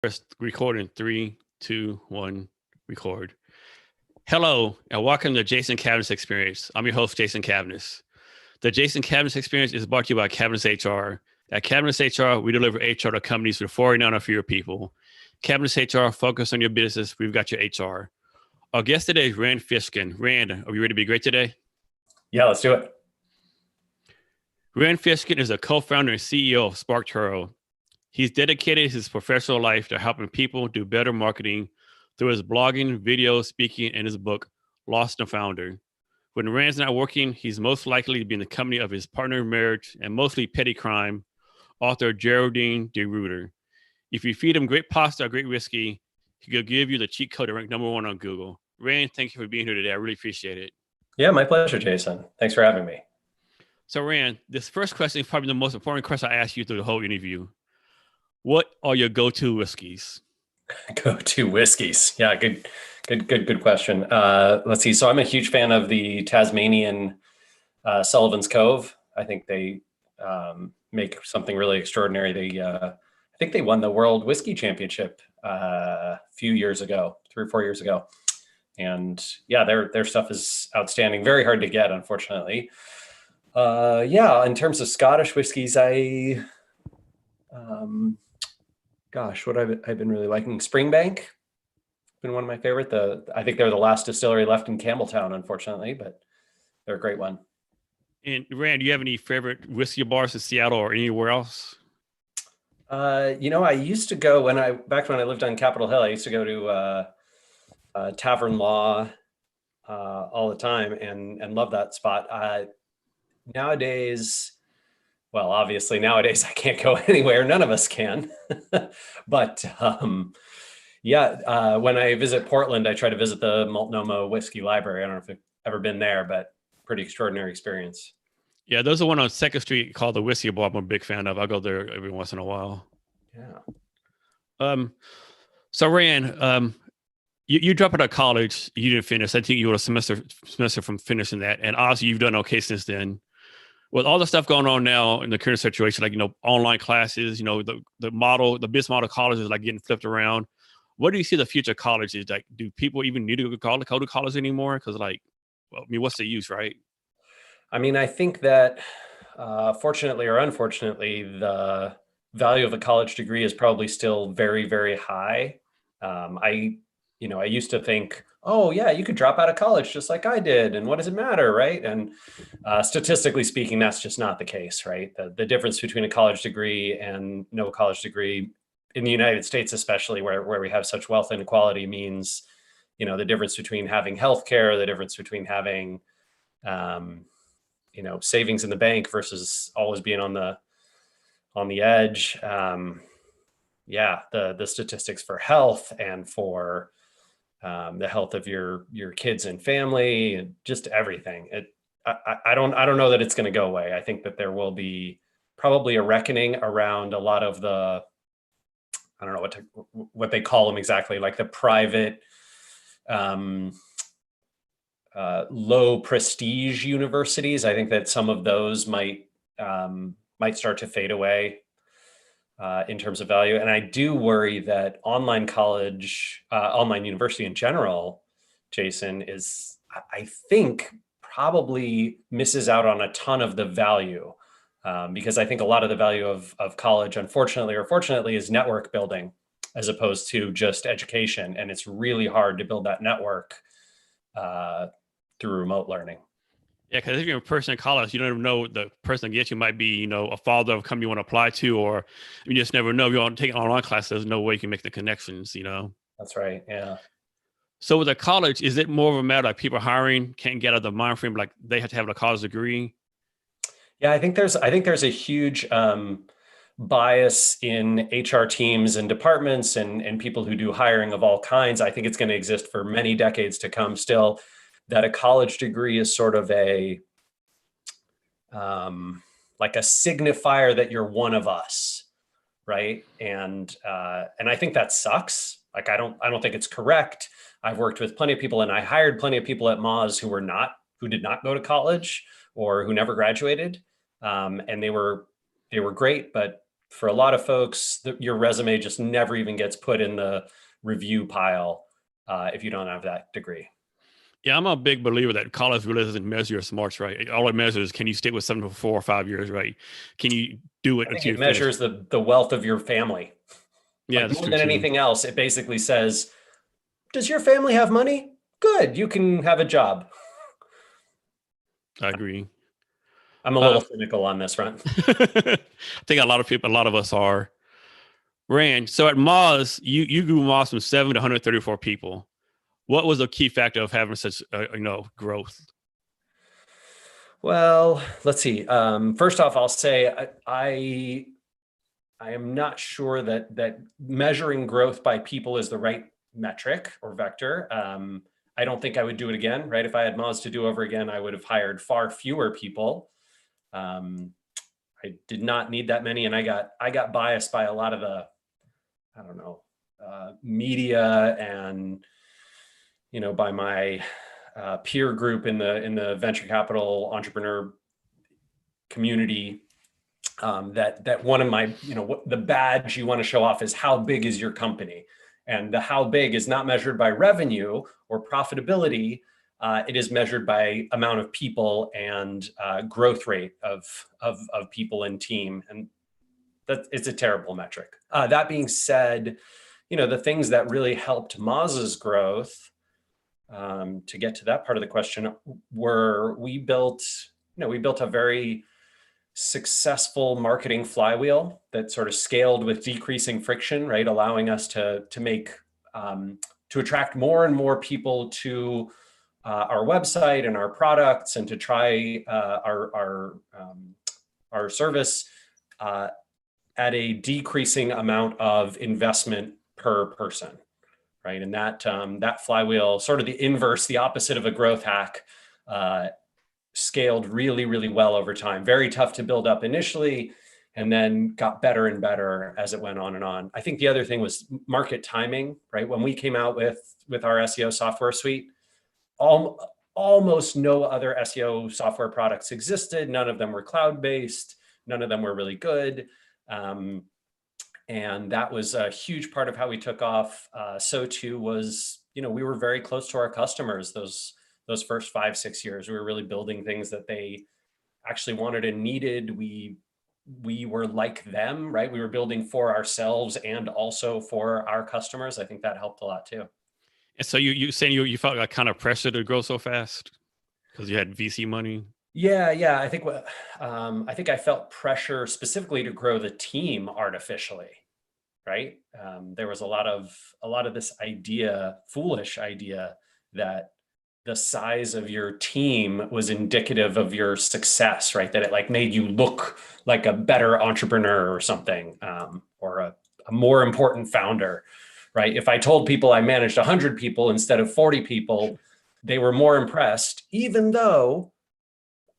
Press record in 3, 2, 1, record. Hello, and welcome to Jason Cavness Experience. I'm your host, Jason Cavness. The Jason Cavness Experience is brought to you by Cavness HR. At Cavness HR, we deliver HR to companies with 49 or fewer people. Cavness HR, focus on your business. We've got your HR. Our guest today is Rand Fishkin. Rand, are we ready to be great today? Yeah, let's do it. Rand Fishkin is a co-founder and CEO of SparToro. He's dedicated his professional life to helping people do better marketing through his blogging, video, speaking, and his book, Lost and Founder. When Rand's not working, he's most likely to be in the company of his partner in marriage and mostly petty crime, author Geraldine DeRuiter. If you feed him great pasta or great whiskey, he could give you the cheat code to rank #1 on Google. Rand, thank you for being here today. I really appreciate it. Yeah, my pleasure, Jason. Thanks for having me. So Rand, this first question is probably the most important question I asked you through the whole interview. What are your go-to whiskeys? Go-to whiskeys. Yeah, good question. Let's see. So I'm a huge fan of the Tasmanian Sullivan's Cove. I think they make something really extraordinary. I think they won the World Whiskey Championship a few years ago, 3 or 4 years ago. And yeah, their stuff is outstanding. Very hard to get, unfortunately. In terms of Scottish whiskeys, what I've been really liking. Springbank, been one of my favorite. I think they're the last distillery left in Campbelltown, unfortunately, but they're a great one. And Rand, do you have any favorite whiskey bars in Seattle or anywhere else? I used to go back when I lived on Capitol Hill. I used to go to Tavern Law all the time and love that spot. Nowadays, I can't go anywhere. None of us can. But when I visit Portland, I try to visit the Multnomah Whiskey Library. I don't know if you've ever been there, but pretty extraordinary experience. Yeah, there's the one on 2nd Street called the Whiskey Bar. I'm a big fan of. I go there every once in a while. Yeah. So Rand, you dropped out of college. You didn't finish. I think you were a semester from finishing that, and obviously you've done okay since then. With all the stuff going on now in the current situation, like, online classes, the business model colleges is like getting flipped around. What do you see the future of college is like? Do people even need to go to college anymore? Because what's the use, right? I mean, I think that fortunately or unfortunately, the value of a college degree is probably still very, very high. I used to think, oh yeah, you could drop out of college just like I did, and what does it matter, right? And statistically speaking, that's just not the case, right? The difference between a college degree and no college degree in the United States, especially where we have such wealth inequality, means, the difference between having healthcare, the difference between having, savings in the bank versus always being on the edge. The statistics for health and for the health of your kids and family and just everything. I don't know that it's going to go away. I think that there will be probably a reckoning around a lot of the, I don't know what they call them exactly, like the private, low prestige universities. I think that some of those might start to fade away in terms of value. And I do worry that online university in general, Jason, I think probably misses out on a ton of the value, because I think a lot of the value of college, unfortunately or fortunately, is network building as opposed to just education. And it's really hard to build that network through remote learning. Yeah, because if you're a person in college, you don't even know the person that gets you might be, a father of a company you want to apply to, or you just never know. If you want to take an online class, there's no way you can make the connections, That's right. Yeah. So with a college, is it more of a matter like people hiring can't get out of the mind frame, like they have to have a college degree? Yeah, I think there's a huge bias in HR teams and departments and people who do hiring of all kinds. I think it's going to exist for many decades to come still, that a college degree is sort of like a signifier that you're one of us, right? And I think that sucks. Like, I don't think it's correct. I've worked with plenty of people, and I hired plenty of people at Moz who did not go to college or who never graduated, and they were great, but For a lot of folks, your resume just never even gets put in the review pile if you don't have that degree. Yeah, I'm a big believer that college really doesn't measure your smarts, right? All it measures is, can you stick with something for 4 or 5 years, right? Can you do it I think until it you finish? measures the wealth of your family. Yeah, Like that's more true than too. anything else, it basically says, does your family have money? Good, you can have a job. I agree. I'm a little cynical on this front. I think a lot of us are. Rand, so at Moz, you grew Moz from 7 to 134 people. What was the key factor of having such growth? Well, let's see. First off, I'll say I am not sure that measuring growth by people is the right metric or vector. I don't think I would do it again, right? If I had Moz to do over again, I would have hired far fewer people. I did not need that many, and I got biased by a lot of the, I don't know, media and by my peer group in the venture capital entrepreneur community. That one of my, what the badge you want to show off is how big is your company, and the how big is not measured by revenue or profitability. It is measured by amount of people and growth rate of people and team, and that it's a terrible metric. That being said, the things that really helped Moz's growth, to get to that part of the question, were we built a very successful marketing flywheel that sort of scaled with decreasing friction, right? Allowing us to make to attract more and more people to our website and our products, and to try our service at a decreasing amount of investment per person, right? And that flywheel, sort of the inverse, the opposite of a growth hack, scaled really, really well over time. Very tough to build up initially, and then got better and better as it went on and on. I think the other thing was market timing, right? When we came out with our SEO software suite, almost no other SEO software products existed. None of them were cloud-based. None of them were really good. And that was a huge part of how we took off. So too was, we were very close to our customers those first 5-6 years. We were really building things that they actually wanted and needed. We were like them, right? We were building for ourselves and also for our customers. I think that helped a lot too. And so you saying you felt like kind of pressure to grow so fast because you had VC money? Yeah. I think I felt pressure specifically to grow the team artificially, right? There was a lot of this foolish idea, that the size of your team was indicative of your success, right? That it like made you look like a better entrepreneur or something, or a more important founder, right? If I told people I managed 100 people instead of 40 people, they were more impressed, even though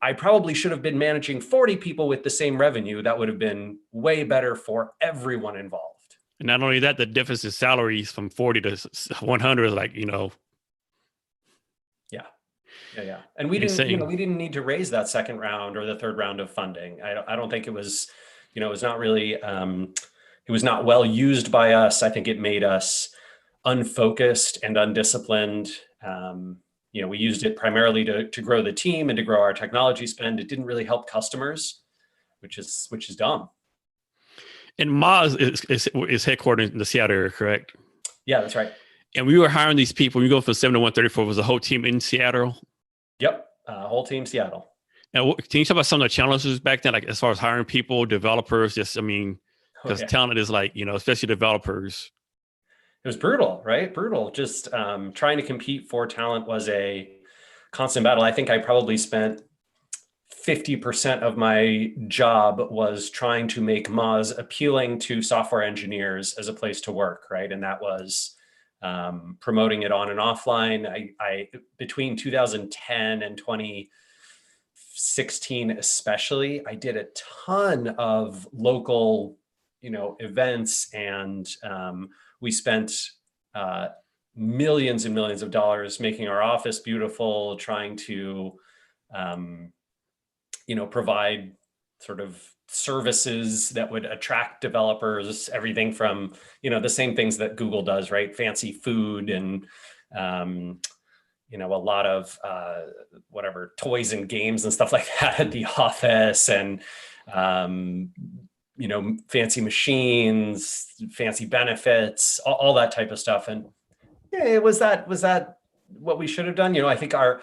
I probably should have been managing 40 people with the same revenue. That would have been way better for everyone involved. And not only that, the difference in salaries from 40 to 100 is like, Yeah. And we didn't need to raise that second round or the third round of funding. I don't think it was, it was not really, it was not well used by us. I think it made us unfocused and undisciplined. We used it primarily to grow the team and to grow our technology spend. It didn't really help customers, which is dumb. And Moz is headquartered in the Seattle area, correct? Yeah, that's right. And we were hiring these people. We go from 7 to 134. Was the whole team in Seattle? Yep, whole team Seattle. Now, can you talk about some of the challenges back then, like as far as hiring people, developers? Because talent is like, especially developers. It was brutal, right? Brutal. Just trying to compete for talent was a constant battle. I think I probably spent 50% of my job was trying to make Moz appealing to software engineers as a place to work, right? And that was promoting it on and offline. I between 2010 and 2016 especially, I did a ton of local events, and we spent millions and millions of dollars making our office beautiful, trying to provide sort of services that would attract developers, everything from, the same things that Google does, right? Fancy food and, a lot of whatever toys and games and stuff like that at the office, and fancy machines, fancy benefits, all that type of stuff. And yeah, was that what we should have done? I think our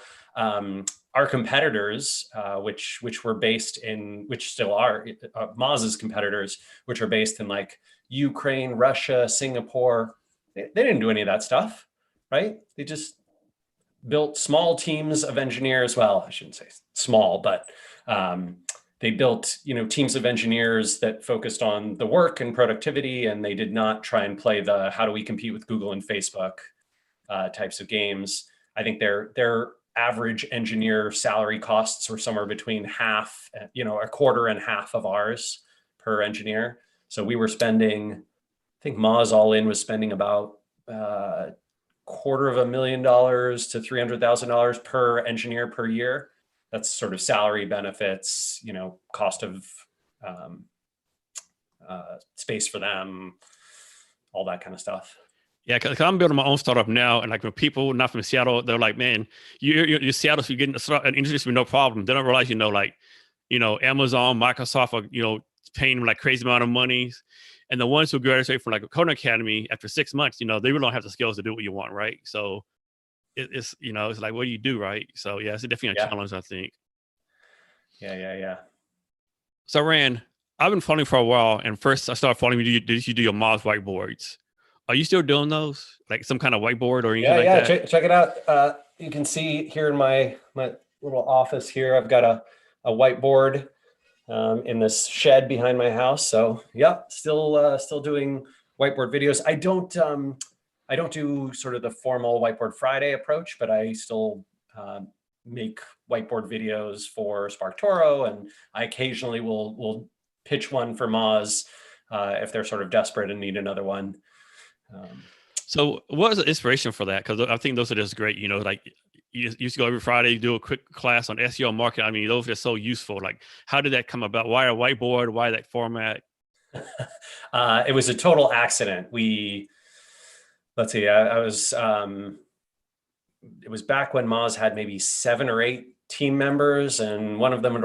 competitors, which were based in, which still are Moz's competitors, which are based in like Ukraine, Russia, Singapore, they didn't do any of that stuff, right? They just built small teams of engineers. Well, I shouldn't say small, but they built, teams of engineers that focused on the work and productivity, and they did not try and play the how do we compete with Google and Facebook types of games. I think their average engineer salary costs were somewhere between half, a quarter and half of ours per engineer. So we were spending, I think Moz all in was spending about $250,000 to $300,000 per engineer per year. That's sort of salary, benefits, cost of space for them, all that kind of stuff. Yeah, because I'm building my own startup now, and like when people not from Seattle, they're like, "Man, you're Seattle, so you're getting an introduced with no problem." They don't realize, Amazon, Microsoft are paying them like crazy amount of money, and the ones who graduate from like a coding academy after 6 months, they really don't have the skills to do what you want, right? So it's like, what do you do, right? So yeah, it's definitely a challenge, I think. Yeah. So Rand, I've been following for a while, and first I started following you. Did you do your Moz whiteboards? Are you still doing those? Like some kind of whiteboard or anything like that? Yeah, check it out. You can see here in my little office here, I've got a whiteboard in this shed behind my house. So yeah, still doing whiteboard videos. I don't do sort of the formal Whiteboard Friday approach, but I still make whiteboard videos for SparToro, and I occasionally will pitch one for Moz if they're sort of desperate and need another one. So what was the inspiration for that? Because I think those are just great, like you used to go every Friday, you do a quick class on SEO marketing. I mean, those are so useful. Like, how did that come about? Why a whiteboard? Why that format? It was a total accident. Let's see, I was, it was back when Moz had maybe 7 or 8 team members, and one of them had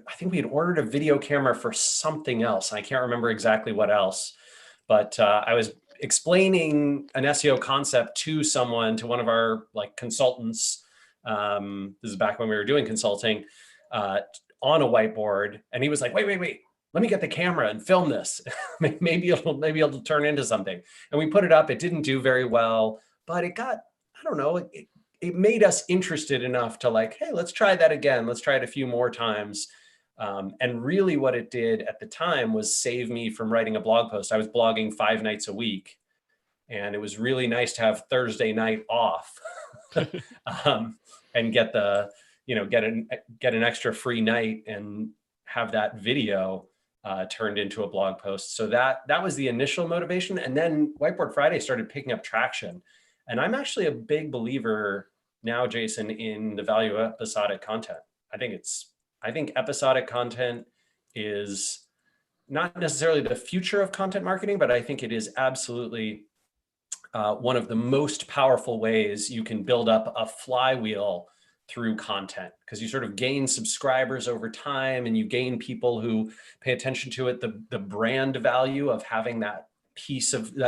I think we had ordered a video camera for something else. I can't remember exactly what else, but I was explaining an SEO concept to one of our like consultants. This is back when we were doing consulting on a whiteboard. And he was like, wait, let me get the camera and film this. maybe it'll turn into something. And we put it up. It didn't do very well, but it got, I don't know, it made us interested enough to like, hey, let's try that again. Let's try it a few more times. And really what it did at the time was save me from writing a blog post. I was blogging 5 nights a week, and it was really nice to have Thursday night off and get an extra free night and have that video turned into a blog post. So that was the initial motivation. And then Whiteboard Friday started picking up traction. And I'm actually a big believer now, Jason, in the value of episodic content. I think episodic content is not necessarily the future of content marketing, but I think it is absolutely one of the most powerful ways you can build up a flywheel through content, because you sort of gain subscribers over time, and you gain people who pay attention to it. The brand value of having that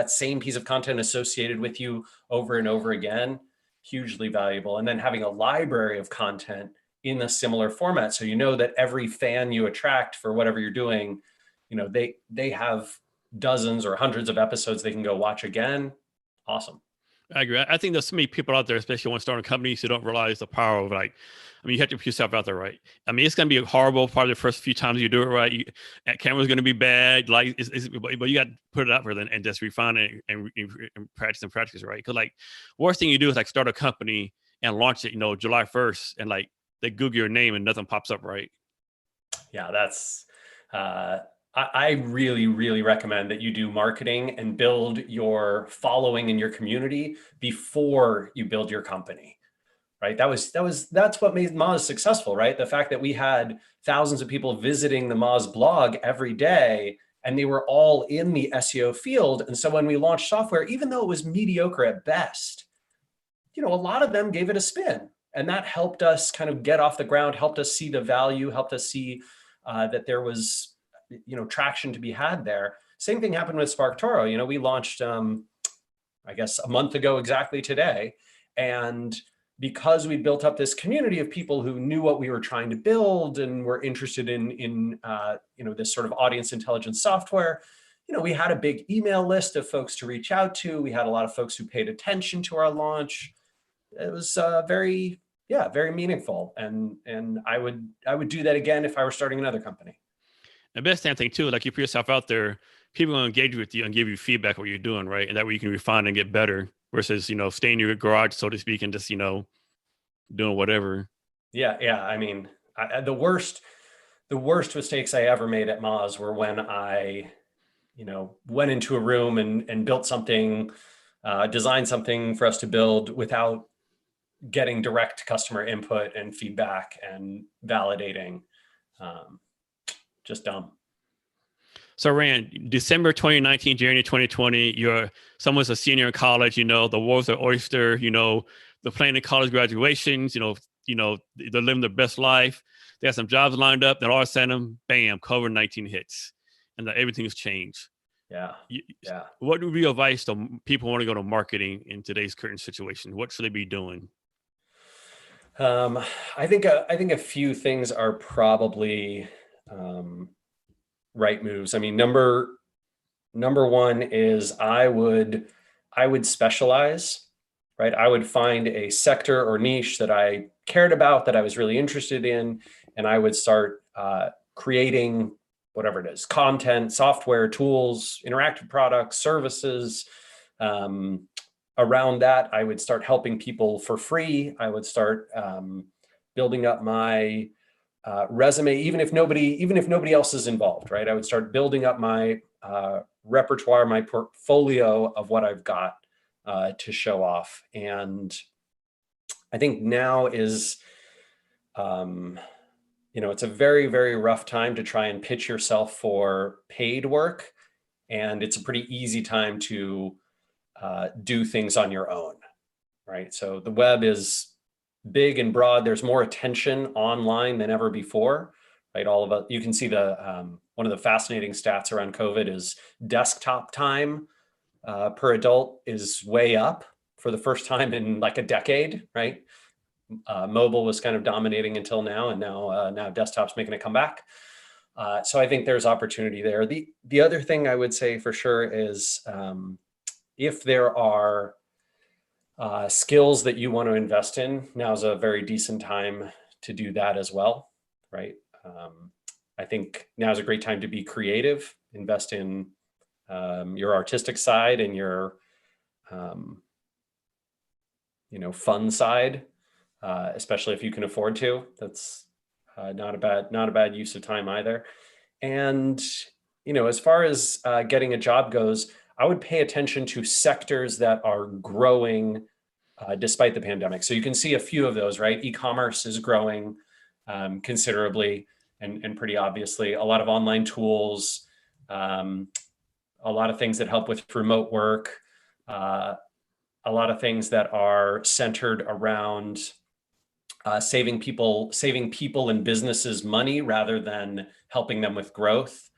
same piece of content associated with you over and over again, hugely valuable. And then having a library of content in a similar format, so that every fan you attract for whatever you're doing, they have dozens or hundreds of episodes they can go watch again. Awesome. I agree. I think there's so many people out there, especially when starting companies, who don't realize the power of you have to put yourself out there, right? I mean, it's going to be a horrible part of the first few times you do it, right? Camera's going to be bad, but you got to put it out there and just refine it and practice, right? Because worst thing you do is start a company and launch it, July 1st, and they Google your name and nothing pops up, right? Yeah, that's, I really, really recommend that you do marketing and build your following in your community before you build your company, right? That's what made Moz successful, right? The fact that we had thousands of people visiting the Moz blog every day, and they were all in the SEO field. And so when we launched software, even though it was mediocre at best, a lot of them gave it a spin, and that helped us kind of get off the ground, helped us see the value, helped us see that there was, traction to be had there. Same thing happened with SparToro. We launched, I guess, a month ago exactly today. And because we built up this community of people who knew what we were trying to build and were interested in this sort of audience intelligence software, we had a big email list of folks to reach out to. We had a lot of folks who paid attention to our launch. It was very meaningful. And I would do that again if I were starting another company. The best damn thing too, like you put yourself out there, people will engage with you and give you feedback what you're doing, right? And that way you can refine and get better versus, stay in your garage, so to speak, and just, doing whatever. Yeah. I mean, the worst mistakes I ever made at Moz were when I, went into a room and built something, designed something for us to build without getting direct customer input and feedback and validating. Just dumb. So Rand, December 2019, January 2020, someone's a senior in college, the world's an oyster, they're planning college graduations, they're living their best life. They have some jobs lined up, then all of a sudden, bam, COVID-19 hits and everything's changed. Yeah. What would be your advice to people who want to go to marketing in today's current situation? What should they be doing? I think a few things are probably right moves. I mean, number one is I would specialize, right? I would find a sector or niche that I cared about, that I was really interested in, and I would start creating whatever it is, content, software, tools, interactive products, services. Around that, I would start helping people for free. I would start building up my resume, even if nobody else is involved, right? I would start building up my repertoire, my portfolio of what I've got to show off. And I think now is, it's a very, very rough time to try and pitch yourself for paid work. And it's a pretty easy time to do things on your own, right? So the web is big and broad. There's more attention online than ever before, right? All of it. You can see one of the fascinating stats around COVID is desktop time per adult is way up for the first time in like a decade, right? Mobile was kind of dominating until now, and now desktop's making a comeback. So I think there's opportunity there. The other thing I would say for sure is if there are skills that you want to invest in, now's a very decent time to do that as well, right? I think now's a great time to be creative, invest in your artistic side and your fun side, especially if you can afford to. That's not a bad use of time either. And as far as getting a job goes, I would pay attention to sectors that are growing despite the pandemic. So you can see a few of those, right? E-commerce is growing considerably and pretty obviously. A lot of online tools, a lot of things that help with remote work, a lot of things that are centered around saving people and businesses money rather than helping them with growth.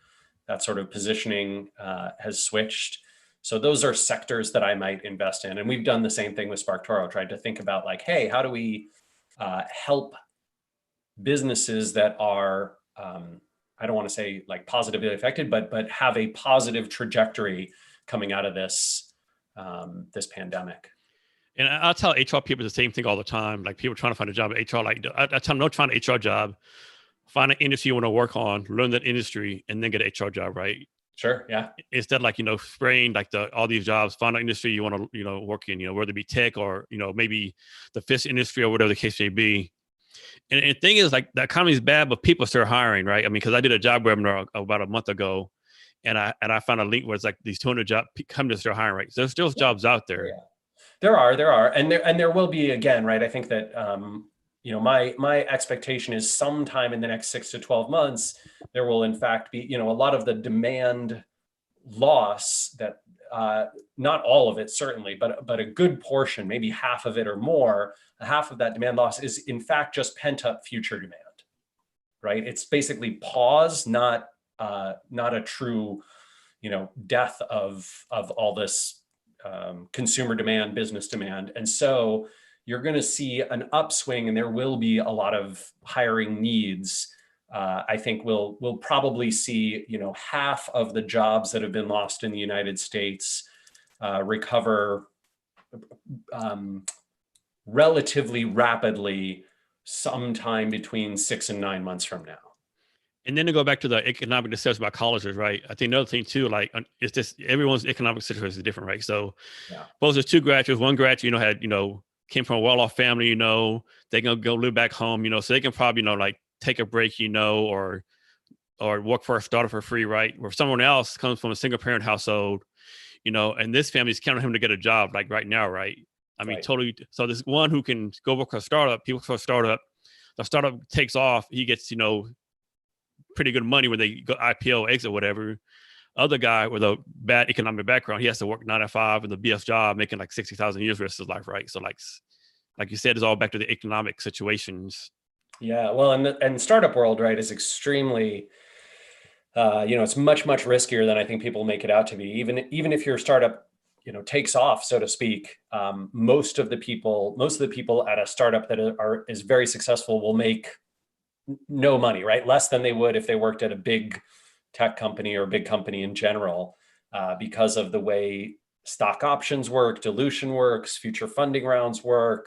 That sort of positioning has switched. So those are sectors that I might invest in. And we've done the same thing with SparToro, tried to think about like, hey, how do we help businesses that are, I don't want to say like positively affected, but have a positive trajectory coming out of this pandemic. And I'll tell HR people the same thing all the time. Like people trying to find a job at HR, like I tell them, don't find an HR job, find an industry you want to work on, learn that industry, and then get an HR job, right? Sure. Yeah. Instead, like, spraying like all these jobs, find an industry you want to, work in, whether it be tech or, maybe the fish industry or whatever the case may be. And the thing is, like, the economy is bad, but people start hiring, right? I mean, because I did a job webinar about a month ago, and I found a link where it's like these 200 jobs come to start hiring, right? So there's still jobs out there. Yeah. There are, and there will be again, right? I think that my expectation is sometime in the next 6 to 12 months, there will in fact be a lot of the demand loss that not all of it certainly, but a good portion, maybe half of it or more, half of that demand loss is in fact just pent up future demand, right? It's basically pause, not a true death of all this consumer demand, business demand. And so you're going to see an upswing, and there will be a lot of hiring needs. I think we'll probably see half of the jobs that have been lost in the United States recover relatively rapidly sometime between 6 and 9 months from now. And then to go back to the economic discussion about colleges, right? I think another thing too, like it's just everyone's economic situation is different, right? So suppose there's two graduates, one graduate, had, came from a well-off family, they can go live back home, so they can probably, like take a break, or work for a startup for free, right? Or someone else comes from a single parent household, and this family's counting on him to get a job like right now, right? I mean, totally. So there's one who can go work for a startup, people for a startup, the startup takes off, he gets, pretty good money when they go IPO, exit, whatever. Other guy with a bad economic background, he has to work 9 to 5 in the BS job, making like 60,000 a year for the rest of his life, right? So like you said, it's all back to the economic situations. Yeah, well, and startup world, right, is extremely, it's much riskier than I think people make it out to be. Even if your startup, takes off, so to speak, most of the people at a startup that is very successful will make no money, right? Less than they would if they worked at a big tech company or a big company in general, because of the way stock options work, dilution works, future funding rounds work.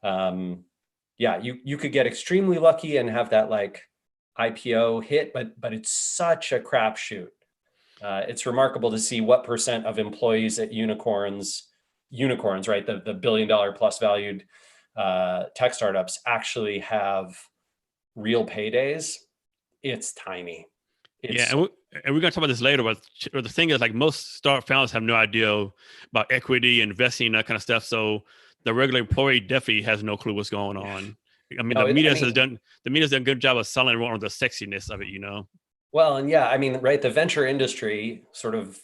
You could get extremely lucky and have that like IPO hit, but it's such a crapshoot. It's remarkable to see what % of employees at unicorns, right? The $1 billion plus valued tech startups actually have real paydays. It's tiny. And we're going to talk about this later, but the thing is, like, most startup founders have no idea about equity, investing, that kind of stuff. So the regular employee definitely has no clue what's going on. I mean, the media has done a good job of selling everyone on the sexiness of it, Well, and right, the venture industry sort of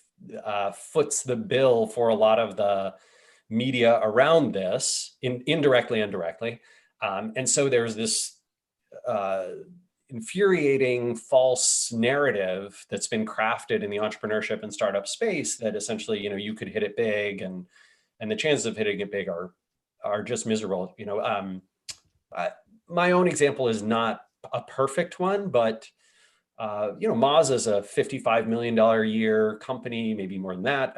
foots the bill for a lot of the media around this, indirectly and directly. And so there's this infuriating false narrative that's been crafted in the entrepreneurship and startup space that essentially, you could hit it big, and the chances of hitting it big are just miserable. My own example is not a perfect one, but Moz is a $55 million a year company, maybe more than that.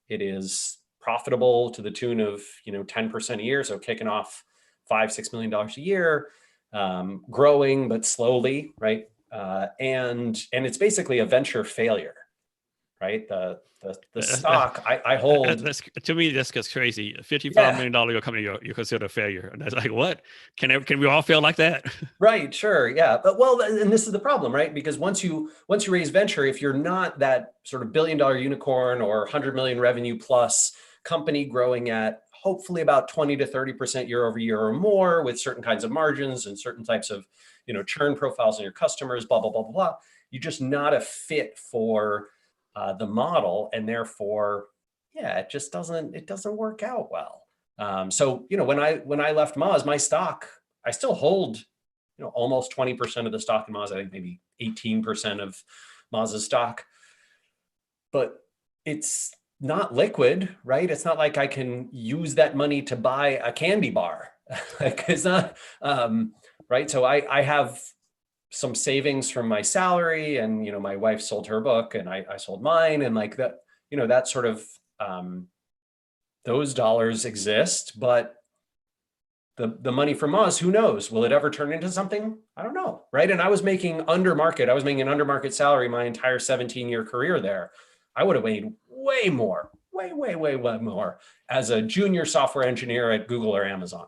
It is profitable to the tune of 10% a year, so kicking off $5-6 million a year. Growing but slowly, right? And it's basically a venture failure, right? The stock I hold. To me, this gets crazy. $55 million company you consider a failure, and that's like, what? Can we all fail like that? Right, sure, yeah. But and this is the problem, right? Because once you raise venture, if you're not that sort of $1 billion unicorn or 100 million revenue plus company growing at hopefully about 20 to 30% year over year or more, with certain kinds of margins and certain types of, churn profiles in your customers, blah, blah, blah, blah, blah. You're just not a fit for the model. And therefore, it just doesn't work out well. So, when I left Moz, my stock, I still hold, almost 20% of the stock in Moz. I think maybe 18% of Moz's stock, but it's not liquid, right? It's not like I can use that money to buy a candy bar. Like, it's not, right? So I have some savings from my salary, and, my wife sold her book and I sold mine, and like that, that sort of, those dollars exist, but the money from us, who knows? Will it ever turn into something? I don't know, right? And I was making an under market salary my entire 17-year career there. I would have made way more, way more as a junior software engineer at Google or Amazon.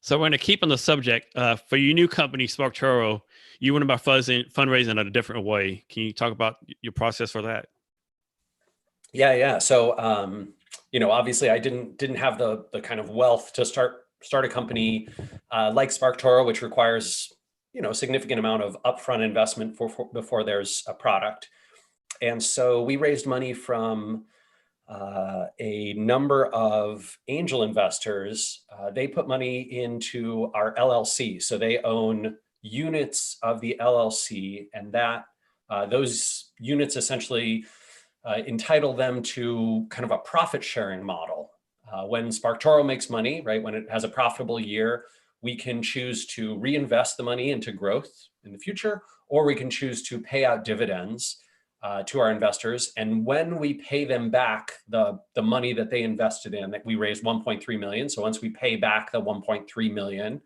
So we're going to keep on the subject. For your new company, SparToro, you went about fundraising in a different way. Can you talk about your process for that? Yeah. So obviously I didn't have the kind of wealth to start a company like SparToro, which requires, a significant amount of upfront investment before there's a product. And so we raised money from a number of angel investors. They put money into our LLC. So they own units of the LLC, and that those units essentially entitle them to kind of a profit sharing model. When SparToro makes money, right, when it has a profitable year, we can choose to reinvest the money into growth in the future, or we can choose to pay out dividends to our investors. And when we pay them back the money that they invested in, that we raised 1.3 million. So once we pay back the 1.3 million,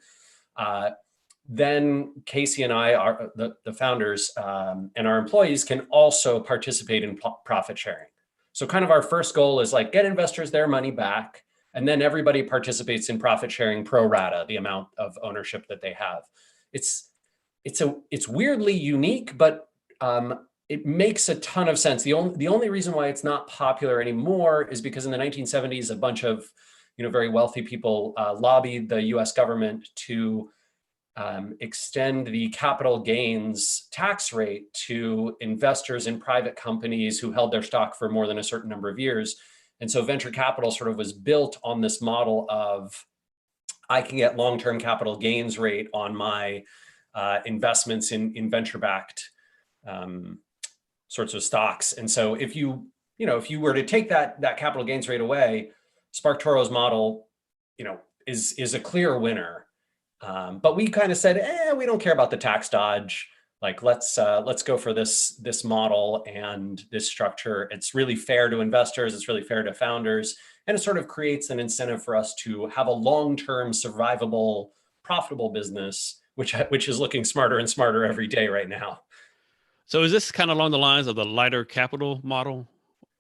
then Casey and I, the founders, and our employees can also participate in profit sharing. So kind of our first goal is like get investors their money back, and then everybody participates in profit sharing pro rata, the amount of ownership that they have. It's weirdly unique, but it makes a ton of sense. The only reason why it's not popular anymore is because in the 1970s, a bunch of very wealthy people lobbied the U.S. government to extend the capital gains tax rate to investors in private companies who held their stock for more than a certain number of years. And so venture capital sort of was built on this model of I can get long-term capital gains rate on my investments in venture-backed sorts of stocks. And so if you were to take that capital gains rate away, SparToro's model, is a clear winner. But we kind of said, we don't care about the tax dodge. Like, let's go for this model and this structure. It's really fair to investors. It's really fair to founders. And it sort of creates an incentive for us to have a long-term survivable, profitable business, which is looking smarter and smarter every day right now. So is this kind of along the lines of the lighter capital model,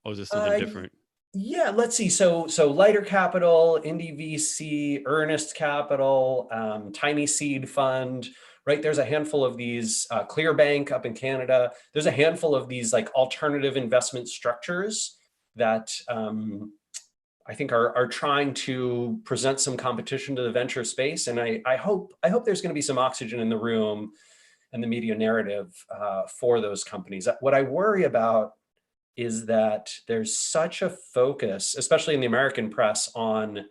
or is this something different? Yeah, let's see. So lighter capital, indie VC, earnest capital, tiny seed fund, right? There's a handful of these, Clearbank up in Canada. There's a handful of these like alternative investment structures that I think are trying to present some competition to the venture space. And I hope there's going to be some oxygen in the room and the media narrative for those companies. What I worry about is that there's such a focus, especially in the American press, on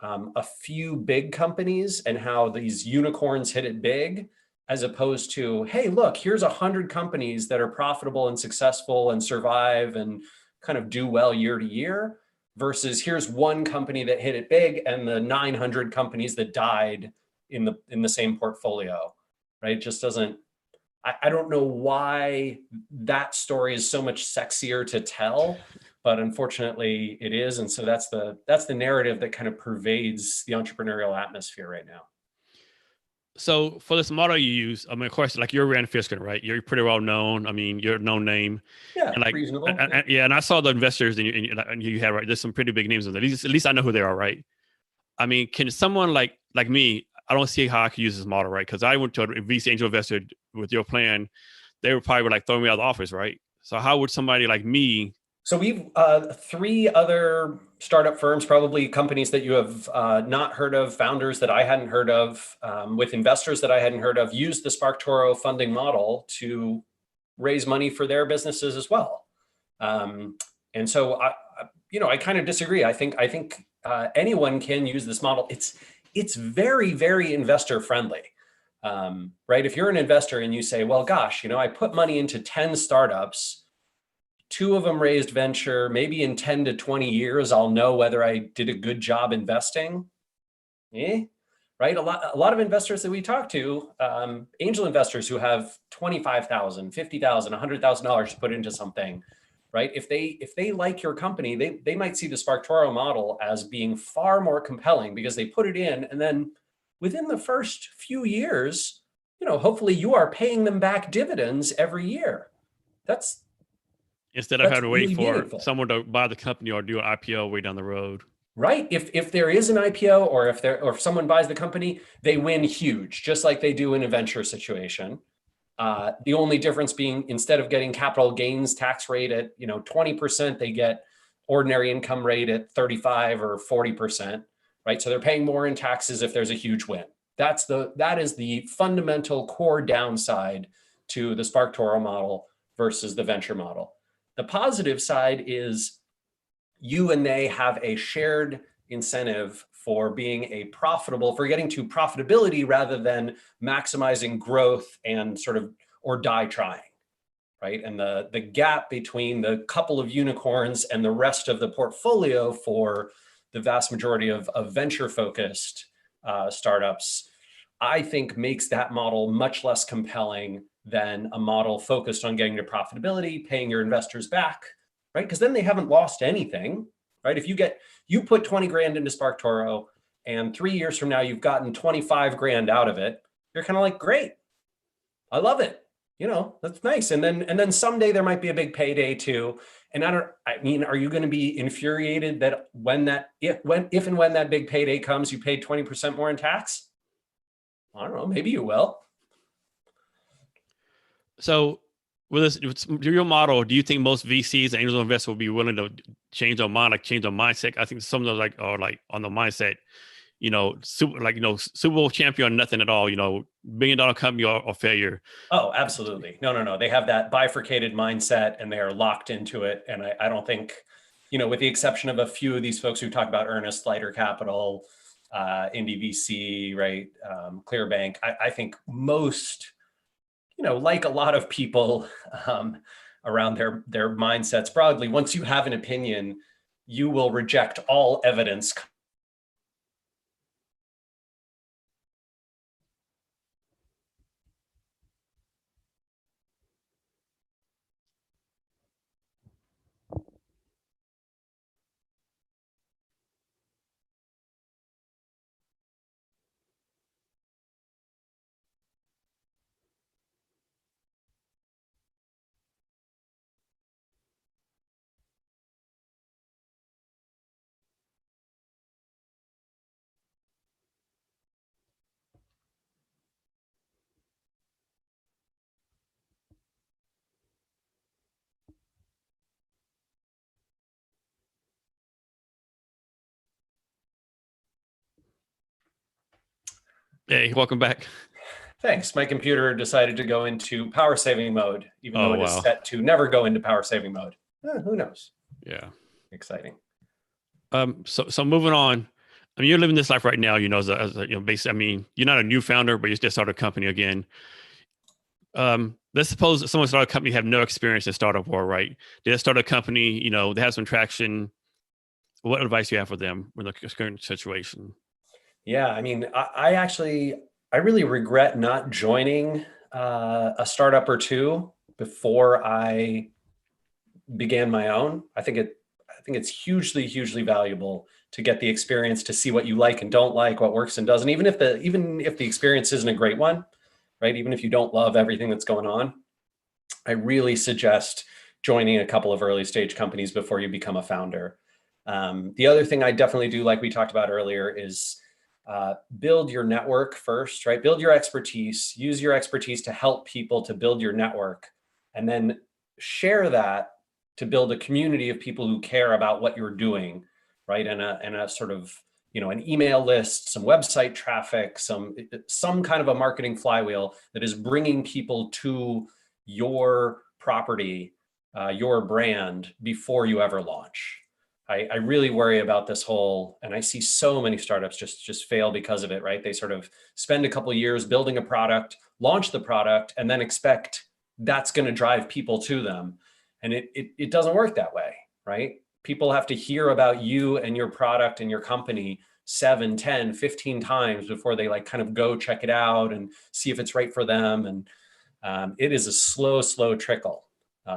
a few big companies and how these unicorns hit it big, as opposed to, hey, look, here's 100 companies that are profitable and successful and survive and kind of do well year to year, versus here's one company that hit it big and the 900 companies that died in the same portfolio, right? It just doesn't. I don't know why that story is so much sexier to tell, but unfortunately it is. And so that's the narrative that kind of pervades the entrepreneurial atmosphere right now. So for this model you use, I mean, of course, like you're Rand Fishkin, right? You're pretty well known. I mean, you're a known name. Yeah, and like, reasonable. And I saw the investors and you had, right? There's some pretty big names in there. At least I know who they are, right? I mean, can someone like me, I don't see how I could use this model, right? Because I went to a VC angel investor with your plan. They would probably like throw me out of the office, right? So how would somebody like me? So we've 3 other startup firms, probably companies that you have not heard of, founders that I hadn't heard of, with investors that I hadn't heard of, use the SparToro funding model to raise money for their businesses as well. And so I kind of disagree. I think anyone can use this model. It's very, very investor friendly, right? If you're an investor and you say, well, gosh, I put money into 10 startups, 2 of them raised venture, maybe in 10 to 20 years, I'll know whether I did a good job investing. Right? A lot of investors that we talk to, angel investors who have $25,000, $50,000, $100,000 to put into something, right? If they like your company, they might see the SparToro model as being far more compelling because they put it in, and then within the first few years, hopefully you are paying them back dividends every year. Instead of having to wait really for meaningful. Someone to buy the company or do an IPO way down the road. Right. If there is an IPO, or if someone buys the company, they win huge, just like they do in a venture situation. The only difference being, instead of getting capital gains tax rate at 20%, they get ordinary income rate at 35 or 40%, right? So they're paying more in taxes if there's a huge win. That is the fundamental core downside to the SparToro model versus the venture model. The positive side is you and they have a shared incentive for being for getting to profitability rather than maximizing growth and sort of, or die trying, right? And the gap between the couple of unicorns and the rest of the portfolio for the vast majority of venture focused startups, I think makes that model much less compelling than a model focused on getting to profitability, paying your investors back, right? Because then they haven't lost anything, right? If you put 20 grand into SparToro and 3 years from now, you've gotten 25 grand out of it, you're kind of like, great, I love it. That's nice. And then someday there might be a big payday too. And are you going to be infuriated that if and when that big payday comes, you paid 20% more in tax? I don't know, maybe you will. So with your model, do you think most VCs and angel investors will be willing to change their mind, like change their mindset? I think some of them are like on the mindset, Super Bowl champion, nothing at all, $1 billion company or failure. Oh, absolutely. No. They have that bifurcated mindset and they are locked into it. And I don't think, with the exception of a few of these folks who talk about earnest, lighter capital, Indie VC, right? Clearbank. I think most, like a lot of people around their mindsets broadly, once you have an opinion, you will reject all evidence. Hey, welcome back. Thanks. My computer decided to go into power saving mode, even though it is set to never go into power saving mode. Who knows? Yeah. Exciting. So moving on. I mean, you're living this life right now, basically, I mean, you're not a new founder, but you just started a company again. Let's suppose someone started a company, have no experience in startup world, right? They just start a company, they have some traction. What advice do you have for them in the current situation? Yeah, I mean, I really regret not joining a startup or two before I began my own. I think it's hugely, hugely valuable to get the experience to see what you like and don't like, what works and doesn't, even if the experience isn't a great one, right? Even if you don't love everything that's going on, I really suggest joining a couple of early stage companies before you become a founder. The other thing I definitely do, like we talked about earlier, is build your network first, right? Build your expertise, use your expertise to help people to build your network, and then share that to build a community of people who care about what you're doing, right? And a sort of, an email list, some website traffic, some kind of a marketing flywheel that is bringing people to your property, your brand before you ever launch. I really worry about this whole, and I see so many startups just fail because of it, right? They sort of spend a couple of years building a product, launch the product, and then expect that's going to drive people to them. And it doesn't work that way, right? People have to hear about you and your product and your company 7, 10, 15 times before they kind of go check it out and see if it's right for them. And it is a slow trickle.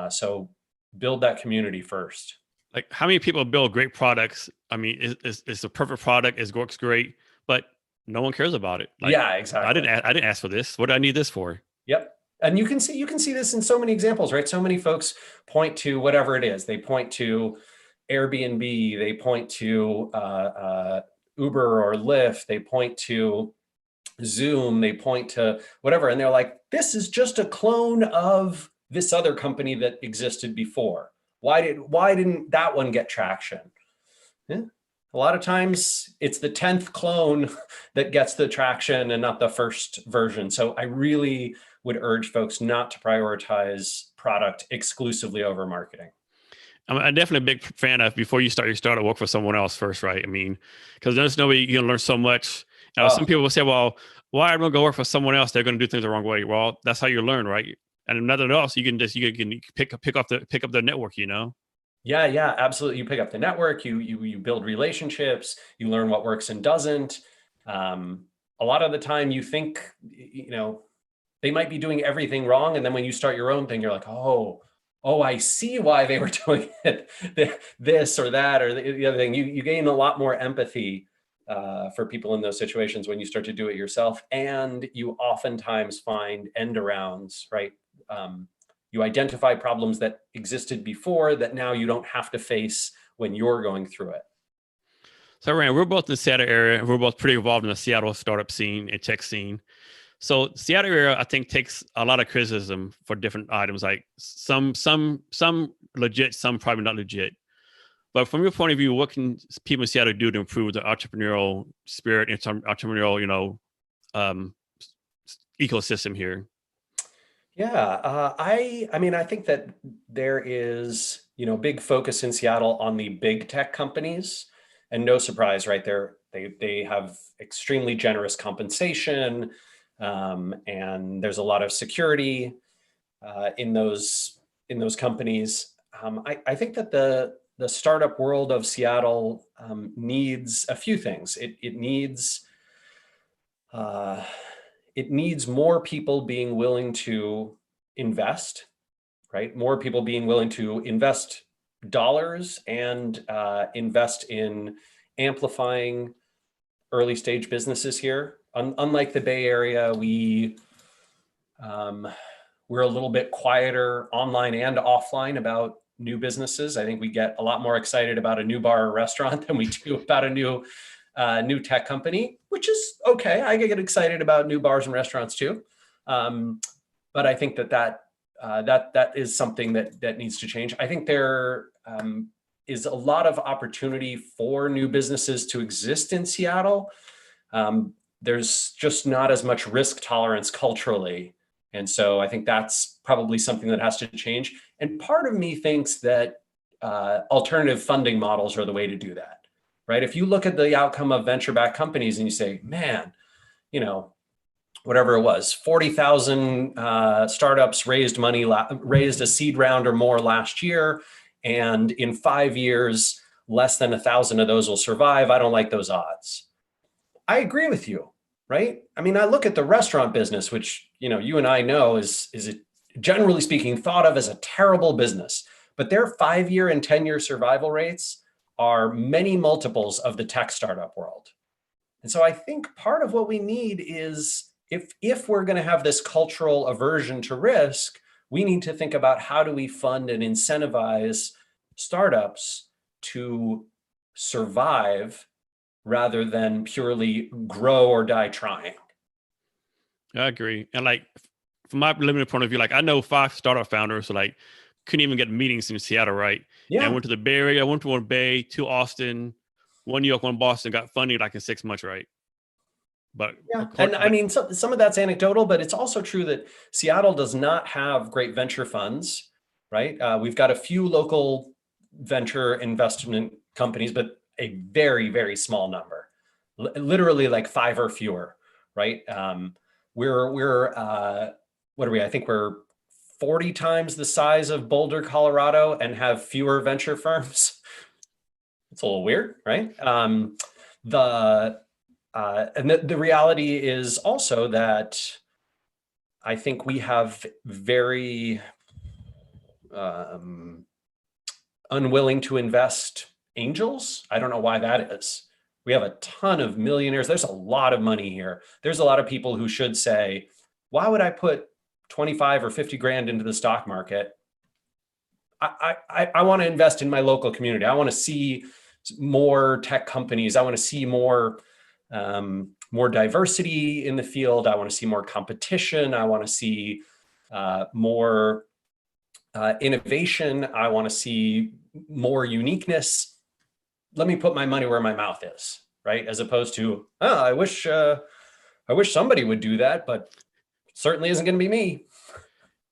So build that community first. Like, how many people build great products? I mean, it's a perfect product. It works great, but no one cares about it. Yeah, exactly. I didn't ask for this. What do I need this for? Yep. And you can see this in so many examples, right? So many folks point to whatever it is. They point to Airbnb. They point to Uber or Lyft. They point to Zoom. They point to whatever. And they're like, this is just a clone of this other company that existed before. Why didn't that one get traction? Yeah. A lot of times it's the 10th clone that gets the traction and not the first version. So I really would urge folks not to prioritize product exclusively over marketing. I'm definitely a big fan of before you start your startup, work for someone else first, right? I mean, because there's no way you can learn so much. Some people will say, well, why am I going to go work for someone else? They're going to do things the wrong way. Well, that's how you learn, right? And nothing else, you can pick up the network, you know? Yeah, absolutely. You pick up the network, you build relationships, you learn what works and doesn't. A lot of the time you think, they might be doing everything wrong. And then when you start your own thing, you're like, oh, I see why they were doing it, this or that, or the other thing. You gain a lot more empathy for people in those situations when you start to do it yourself. And you oftentimes find end arounds, right? You identify problems that existed before that now you don't have to face when you're going through it. So, Rand, we're both in the Seattle area. We're both pretty involved in the Seattle startup scene and tech scene. So Seattle area, I think, takes a lot of criticism for different items, like some legit, some probably not legit. But from your point of view, what can people in Seattle do to improve the entrepreneurial spirit and entrepreneurial, ecosystem here? Yeah, I think that there is, big focus in Seattle on the big tech companies, and no surprise, right? They have extremely generous compensation, and there's a lot of security in those companies. I think that the startup world of Seattle needs a few things. It needs more people being willing to invest, right? More people being willing to invest dollars and invest in amplifying early stage businesses here. Unlike the Bay Area, we're a little bit quieter online and offline about new businesses. I think we get a lot more excited about a new bar or restaurant than we do about a new tech company, which is okay. I get excited about new bars and restaurants too. But I think that is something that needs to change. I think there is a lot of opportunity for new businesses to exist in Seattle. There's just not as much risk tolerance culturally. And so I think that's probably something that has to change. And part of me thinks that alternative funding models are the way to do that, right? If you look at the outcome of venture-backed companies and you say, man, whatever it was, 40,000 startups raised a seed round or more last year. And in 5 years, less than 1,000 of those will survive. I don't like those odds. I agree with you, right? I mean, I look at the restaurant business, which, you and I know is generally speaking thought of as a terrible business, but their 5-year and 10-year survival rates are many multiples of the tech startup world. And so I think part of what we need is if we're going to have this cultural aversion to risk, we need to think about how do we fund and incentivize startups to survive rather than purely grow or die trying. I agree. And from my limited point of view, I know 5 startup founders who couldn't even get meetings in Seattle, right? Yeah. And I went to the Bay Area, I went to one Bay, 2 Austin, 1 New York, 1 Boston, got funding in 6 months, right? But yeah, and I mean, some of that's anecdotal, but it's also true that Seattle does not have great venture funds, right? We've got a few local venture investment companies, but a very, very small number, literally 5 or fewer, right? We're what are we? I think we're 40 times the size of Boulder, Colorado, and have fewer venture firms. It's a little weird, right? And the reality is also that I think we have very unwilling to invest angels. I don't know why that is. We have a ton of millionaires. There's a lot of money here. There's a lot of people who should say, why would I put 25 or 50 grand into the stock market? I want to invest in my local community. I want to see more tech companies. I want to see more diversity in the field. I want to see more competition. I want to see more Innovation. I want to see more uniqueness. Let me put my money where my mouth is, right? As opposed to, oh, I wish somebody would do that, but certainly isn't going to be me.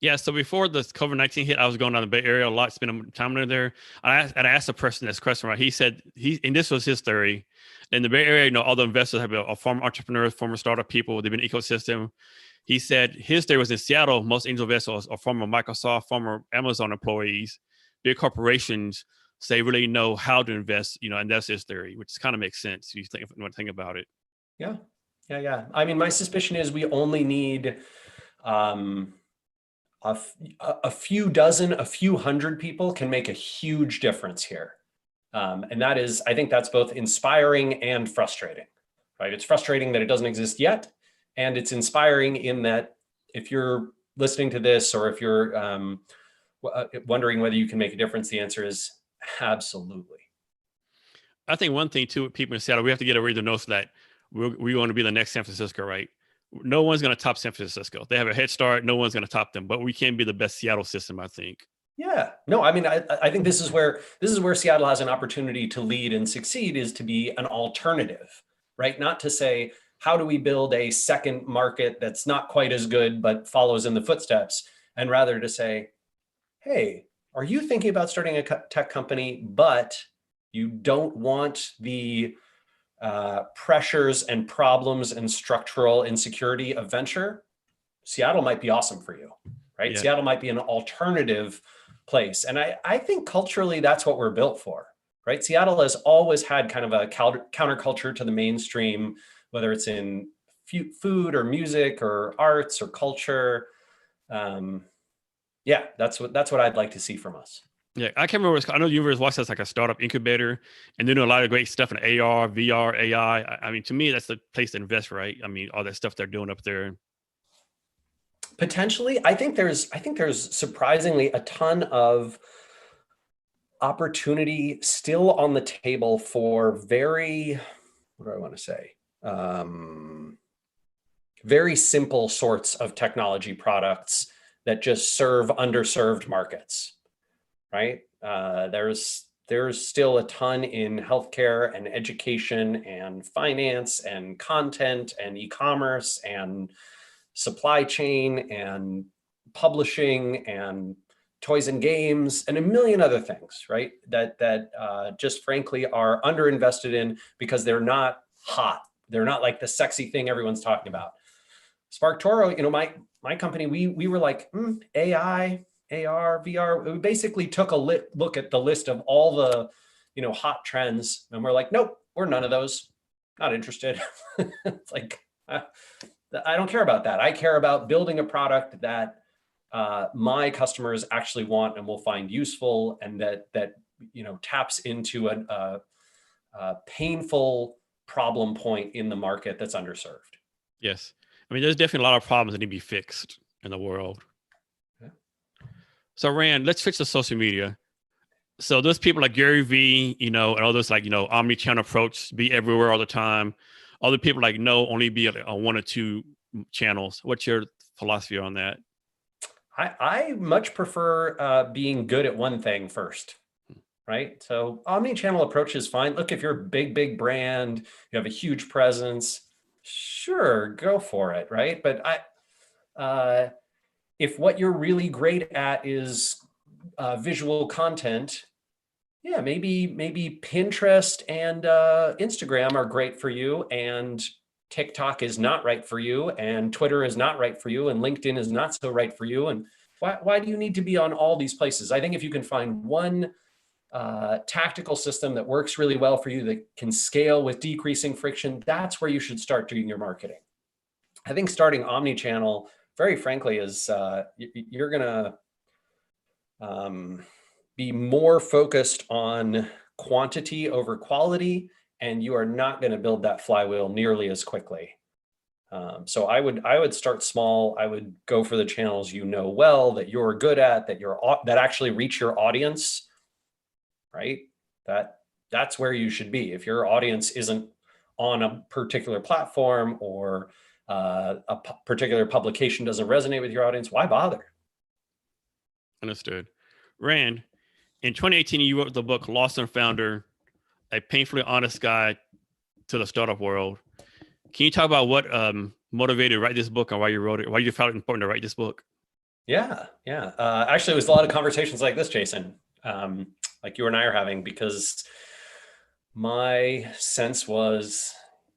Yeah, so before the COVID-19 hit, I was going down the Bay Area a lot, spending time there. I asked a person this question, right? He said, and this was his theory. In the Bay Area, all the investors have been former entrepreneurs, former startup people, they've been ecosystem. He said his theory was in Seattle, most angel investors are former Microsoft, former Amazon employees, big corporations, so they really know how to invest, and that's his theory, which kind of makes sense. You want to think about it. Yeah. I mean, my suspicion is we only need a few dozen, a few hundred people can make a huge difference here. And that is, I think that's both inspiring and frustrating, right? It's frustrating that it doesn't exist yet. And it's inspiring in that if you're listening to this, or if you're wondering whether you can make a difference, the answer is absolutely. I think one thing too, with people in Seattle, we have to get a read the notes that we want to be the next San Francisco, right? No one's going to top San Francisco. They have a head start. No one's going to top them, but we can be the best Seattle system, I think. Yeah, no, I mean, I think this is where Seattle has an opportunity to lead and succeed, is to be an alternative, right? Not to say, how do we build a second market that's not quite as good, but follows in the footsteps, and rather to say, hey, are you thinking about starting a tech company, but you don't want the pressures and problems and structural insecurity of venture? Seattle might be awesome for you, right? Yeah. Seattle might be an alternative place. And I think culturally, that's what we're built for, right? Seattle has always had kind of a counterculture to the mainstream, whether it's in food or music or arts or culture. Yeah, that's what I'd like to see from us. Yeah, I can't remember. I know Universe Watch has like a startup incubator, and they're doing a lot of great stuff in AR, VR, AI. I mean, to me, that's the place to invest, right? I mean, all that stuff they're doing up there. Potentially, I think there's surprisingly a ton of opportunity still on the table for very, what do I want to say? Very simple sorts of technology products that just serve underserved markets, right? There's still a ton in healthcare and education and finance and content and e-commerce and supply chain and publishing and toys and games and a million other things, right? That just frankly are underinvested in because they're not hot. They're not like the sexy thing everyone's talking about. SparToro, my company, we were like, AI, AR, VR. We basically took a look at the list of all the, hot trends, and we're like, nope, we're none of those. Not interested. It's like, I don't care about that. I care about building a product that my customers actually want and will find useful, and that taps into a painful problem point in the market that's underserved. Yes. I mean, there's definitely a lot of problems that need to be fixed in the world. Yeah. So, Rand, let's switch to social media. So those people like Gary V, and all those like, omni-channel approach, be everywhere all the time. Other people like, no, only be on one or two channels. What's your philosophy on that? I much prefer being good at one thing first, right? So omni-channel approach is fine. Look, if you're a big brand, you have a huge presence, sure, go for it, right? But if what you're really great at is visual content, yeah, maybe Pinterest and Instagram are great for you, and TikTok is not right for you, and Twitter is not right for you, and LinkedIn is not so right for you. And why do you need to be on all these places? I think if you can find one tactical system that works really well for you, that can scale with decreasing friction, that's where you should start doing your marketing. I think starting omni-channel, very frankly, is you're going to be more focused on quantity over quality, and you are not going to build that flywheel nearly as quickly. So I would start small. I would go for the channels well, that you're good at, that actually reach your audience, right? That's where you should be. If your audience isn't on a particular platform, or a particular publication doesn't resonate with your audience, why bother? Understood. Rand, in 2018, you wrote the book Lost and Founder, A Painfully Honest Guide to the Startup World. Can you talk about what motivated you to write this book and why you wrote it, why you felt it important to write this book? Yeah. Actually, it was a lot of conversations like this, Jason, like you and I are having, because my sense was,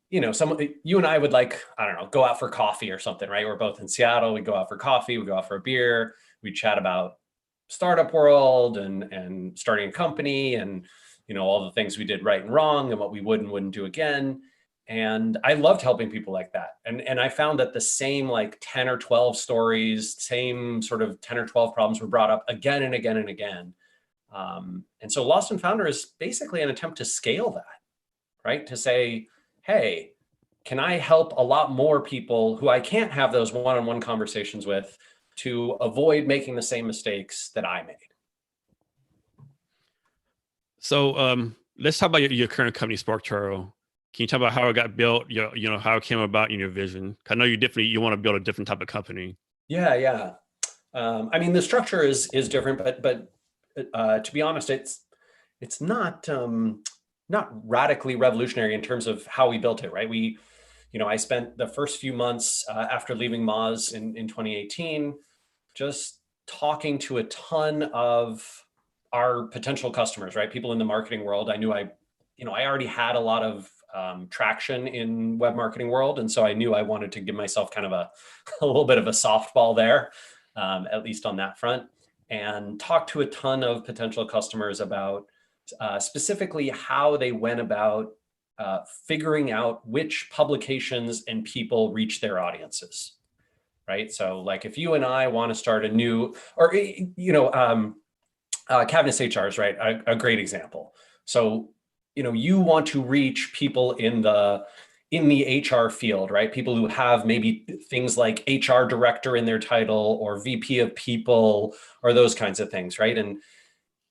you and I would, like, I don't know, go out for coffee or something, right? We're both in Seattle. We go out for coffee. We go out for a beer. We chat about startup world and starting a company and, all the things we did right and wrong and what we would and wouldn't do again. And I loved helping people like that. And I found that the same like 10 or 12 stories, same sort of 10 or 12 problems were brought up again and again and again. And so Lost and Founder is basically an attempt to scale that, right? To say, hey, can I help a lot more people who I can't have those one-on-one conversations with to avoid making the same mistakes that I made? So let's talk about your current company, SparToro. Can you talk about how it got built? How it came about in your vision? I know you want to build a different type of company. Yeah. I mean, the structure is different, but to be honest, it's not radically revolutionary in terms of how we built it, right? I spent the first few months after leaving Moz in 2018, just talking to a ton of our potential customers, right? People in the marketing world. I knew I already had a lot of traction in web marketing world. And so I knew I wanted to give myself kind of a little bit of a softball there, at least on that front, and talk to a ton of potential customers about specifically how they went about figuring out which publications and people reach their audiences, right? So like if you and I want to start a new, or, Cavness HR is right, a great example. So, you want to reach people in the HR field, right? People who have maybe things like HR director in their title or VP of people or those kinds of things, right? And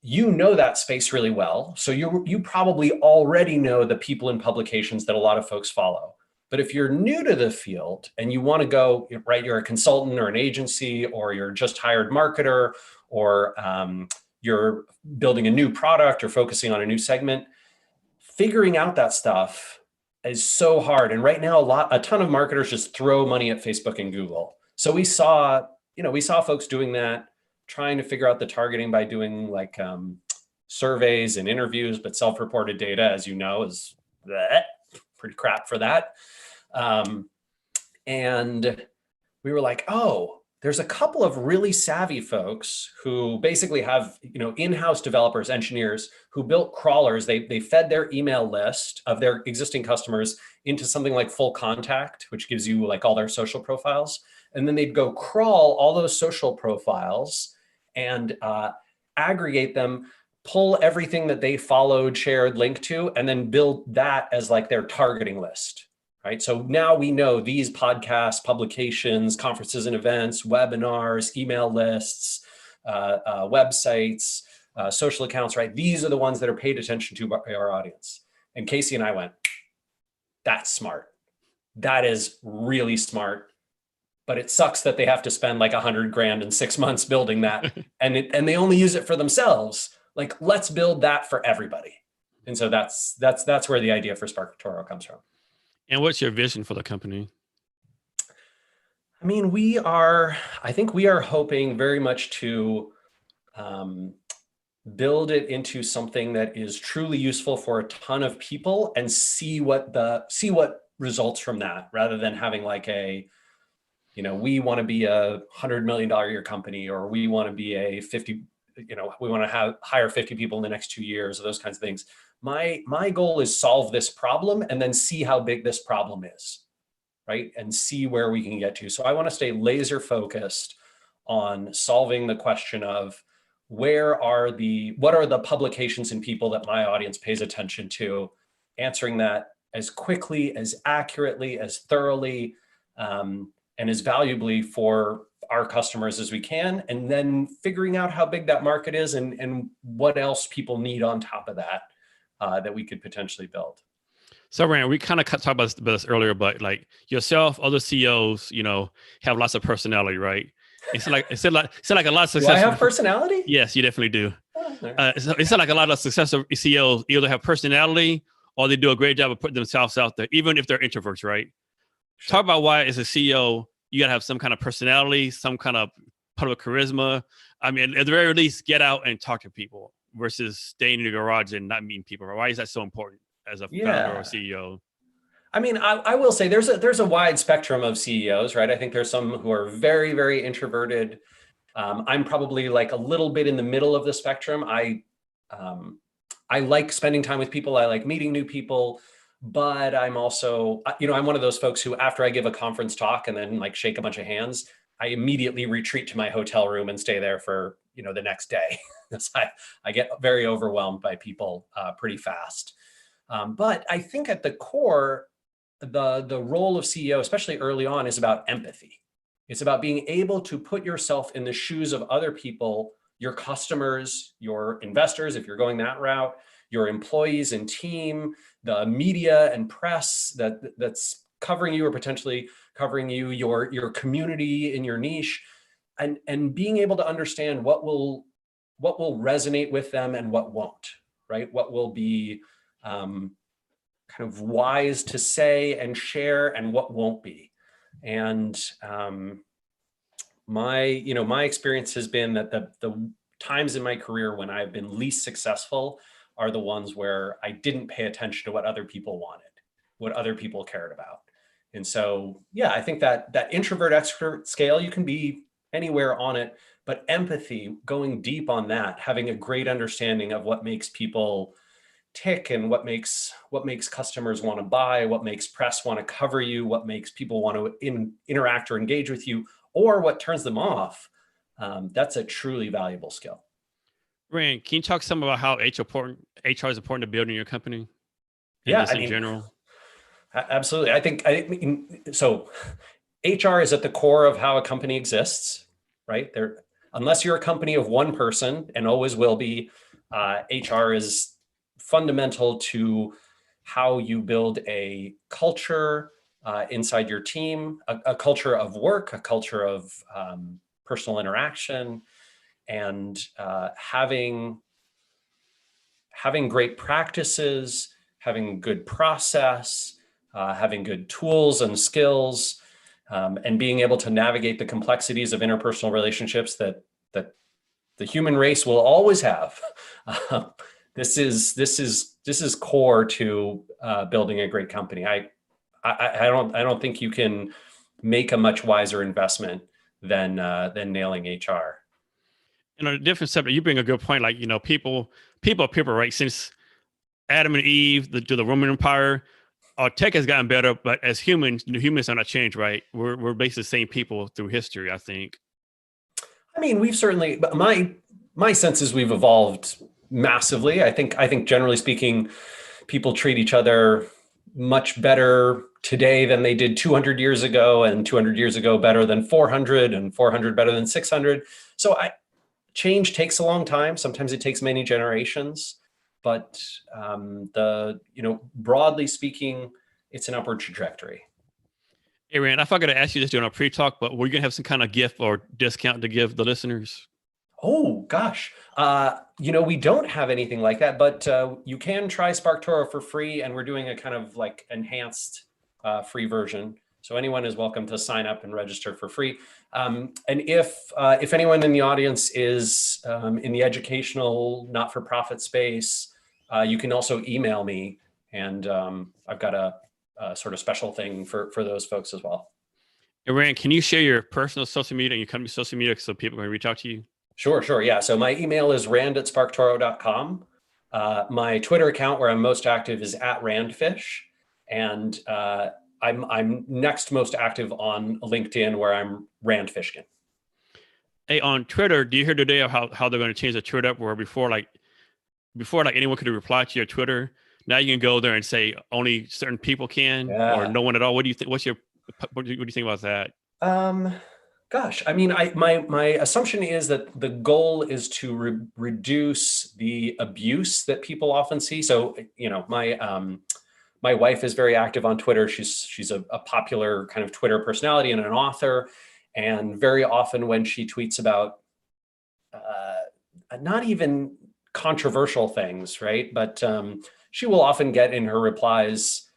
that space really well. So you probably already know the people in publications that a lot of folks follow. But if you're new to the field and you want to go, right, you're a consultant or an agency, or you're just hired marketer, or you're building a new product or focusing on a new segment, figuring out that stuff is so hard. And right now, a ton of marketers just throw money at Facebook and Google. So we saw folks doing that, trying to figure out the targeting by doing like surveys and interviews, but self-reported data, as you know, is pretty crap for that. And we were like, oh, there's a couple of really savvy folks who basically have, in-house developers, engineers who built crawlers. They fed their email list of their existing customers into something like Full Contact, which gives you like all their social profiles. And then they'd go crawl all those social profiles and aggregate them, pull everything that they followed, shared, linked to, and then build that as like their targeting list. Right. So now we know these podcasts, publications, conferences and events, webinars, email lists, websites, social accounts, right? These are the ones that are paid attention to by our audience. And Casey and I went, that's smart. That is really smart. But it sucks that they have to spend like $100,000 in 6 months building that. and they only use it for themselves. Like, let's build that for everybody. And so that's where the idea for SparToro comes from. And what's your vision for the company? I mean, I think we are hoping very much to build it into something that is truly useful for a ton of people and see what results from that, rather than having like we want to be a $100 million a year company, or we want to be we want to hire 50 people in the next 2 years, or those kinds of things. My goal is solve this problem and then see how big this problem is, right? And see where we can get to. So I want to stay laser focused on solving the question of what are the publications and people that my audience pays attention to, answering that as quickly, as accurately, as thoroughly, and as valuably for our customers as we can, and then figuring out how big that market is and what else people need on top of that that we could potentially build. So Rand, we kind of talked about this earlier, but like yourself, other CEOs, have lots of personality, right? It's like a lot of Do I successful. have personality? Yes, you definitely do. Oh, there. It's like a lot of successful CEOs either have personality or they do a great job of putting themselves out there, even if they're introverts, right? Sure. Talk about why, as a CEO, you got to have some kind of personality, some kind of public charisma. I mean, at the very least, get out and talk to people versus staying in your garage and not meeting people. Why is that so important as a founder or Yeah. CEO? I mean, I will say there's a wide spectrum of CEOs, right? I think there's some who are very, very introverted. I'm probably like a little bit in the middle of the spectrum. I like spending time with people. I like meeting new people, but I'm also, I'm one of those folks who, after I give a conference talk and then like shake a bunch of hands, I immediately retreat to my hotel room and stay there for, the next day. I get very overwhelmed by people pretty fast. But I think at the core, the role of CEO, especially early on, is about empathy. It's about being able to put yourself in the shoes of other people, your customers, your investors, if you're going that route, your employees and team, the media and press that's covering you or potentially covering you, your community in your niche, and being able to understand what will resonate with them and what won't, right? What will be kind of wise to say and share and what won't be. And my experience has been that the times in my career when I've been least successful are the ones where I didn't pay attention to what other people wanted, what other people cared about. And so, yeah, I think that introvert extrovert scale, you can be anywhere on it, but empathy, going deep on that, having a great understanding of what makes people tick and what makes customers want to buy, what makes press want to cover you, what makes people want to interact or engage with you, or what turns them off. That's a truly valuable skill. Rand, can you talk some about how HR is important to building your company and Yeah, just in general? absolutely. I mean, so HR is at the core of how a company exists, right? Unless you're a company of one person, and always will be, HR is fundamental to how you build a culture inside your team, a culture of work, a culture of personal interaction, and having great practices, having good process, having good tools and skills, and being able to navigate the complexities of interpersonal relationships that the human race will always have. This is core to building a great company. I don't think you can make a much wiser investment than nailing HR. And on a different subject, you bring a good point. Like, people, right? Since Adam and Eve, to the Roman Empire, our tech has gotten better, but as humans, humans are not changed, right? We're basically the same people through history, I think. I mean, we've certainly, but my sense is we've evolved massively. I think generally speaking, people treat each other much better today than they did 200 years ago, and 200 years ago better than 400, and 400 better than 600. So change takes a long time. Sometimes it takes many generations, but broadly speaking, it's an upward trajectory. Hey, Rand, I forgot to ask you this during our pre-talk, but we're going to have some kind of gift or discount to give the listeners. Oh, gosh. We don't have anything like that, but you can try SparToro for free, and we're doing a kind of like enhanced free version. So anyone is welcome to sign up and register for free. And if anyone in the audience is in the educational, not-for-profit space, you can also email me, and I've got a sort of special thing for those folks as well. Hey, Rand, can you share your personal social media and your company social media so people can reach out to you? Sure. Yeah. So my email is rand@sparktoro.com. My Twitter account where I'm most active is @randfish. And I'm next most active on LinkedIn where I'm Rand Fishkin. Hey, on Twitter, do you hear today of how they're going to change the Twitter up where before anyone could reply to your Twitter? Now you can go there and say only certain people can or no one at all. What do you think? What do you think about that? Gosh, I mean, my assumption is that the goal is to reduce the abuse that people often see. So, my wife is very active on Twitter. She's a popular kind of Twitter personality and an author. And very often when she tweets about not even controversial things, right? But she will often get in her replies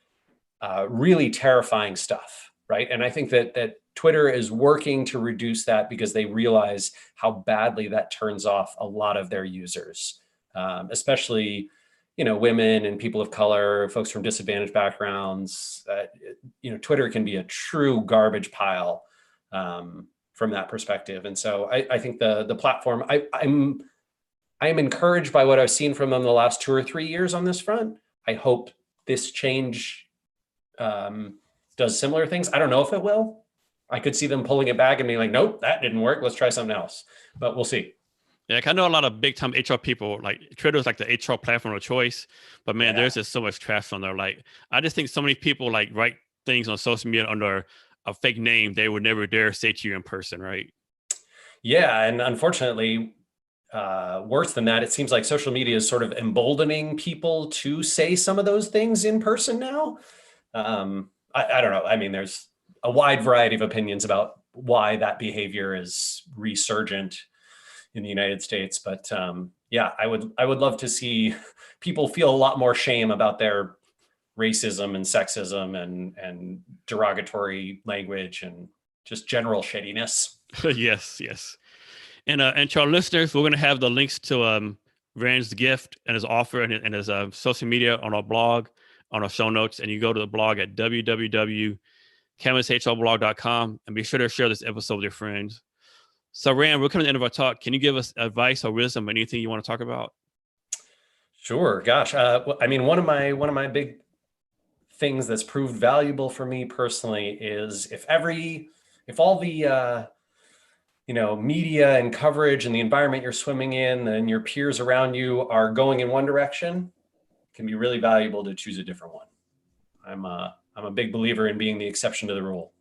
really terrifying stuff, right? And I think that Twitter is working to reduce that because they realize how badly that turns off a lot of their users, especially women and people of color, folks from disadvantaged backgrounds. Twitter can be a true garbage pile from that perspective. And so I think the platform, I'm encouraged by what I've seen from them the last 2 or 3 years on this front. I hope this change does similar things. I don't know if it will. I could see them pulling it back and being like, nope, that didn't work. Let's try something else. But we'll see. Yeah, I know a lot of big time HR people. Like Twitter is like the HR platform of choice. But man, there's just so much trash on there. Like I just think so many people like write things on social media under a fake name they would never dare say to you in person, right? Yeah, and unfortunately, worse than that, it seems like social media is sort of emboldening people to say some of those things in person now. I don't know. I mean, there's a wide variety of opinions about why that behavior is resurgent in the United States. But yeah, I would love to see people feel a lot more shame about their racism and sexism and derogatory language and just general shittiness. Yes. And to our listeners, we're going to have the links to Rand's gift and his offer and his social media on our blog, on our show notes. And you go to the blog at www.canvashrblog.com and be sure to share this episode with your friends. So Rand, we're coming to the end of our talk. Can you give us advice or wisdom, anything you want to talk about? Sure. Gosh. I mean, one of my big things that's proved valuable for me personally is if all the media and coverage and the environment you're swimming in and your peers around you are going in one direction, it can be really valuable to choose a different one. I'm a big believer in being the exception to the rule.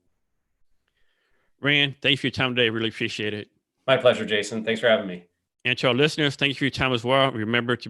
Rand, thanks for your time today. Really appreciate it. My pleasure, Jason. Thanks for having me. And to our listeners, thank you for your time as well. Remember to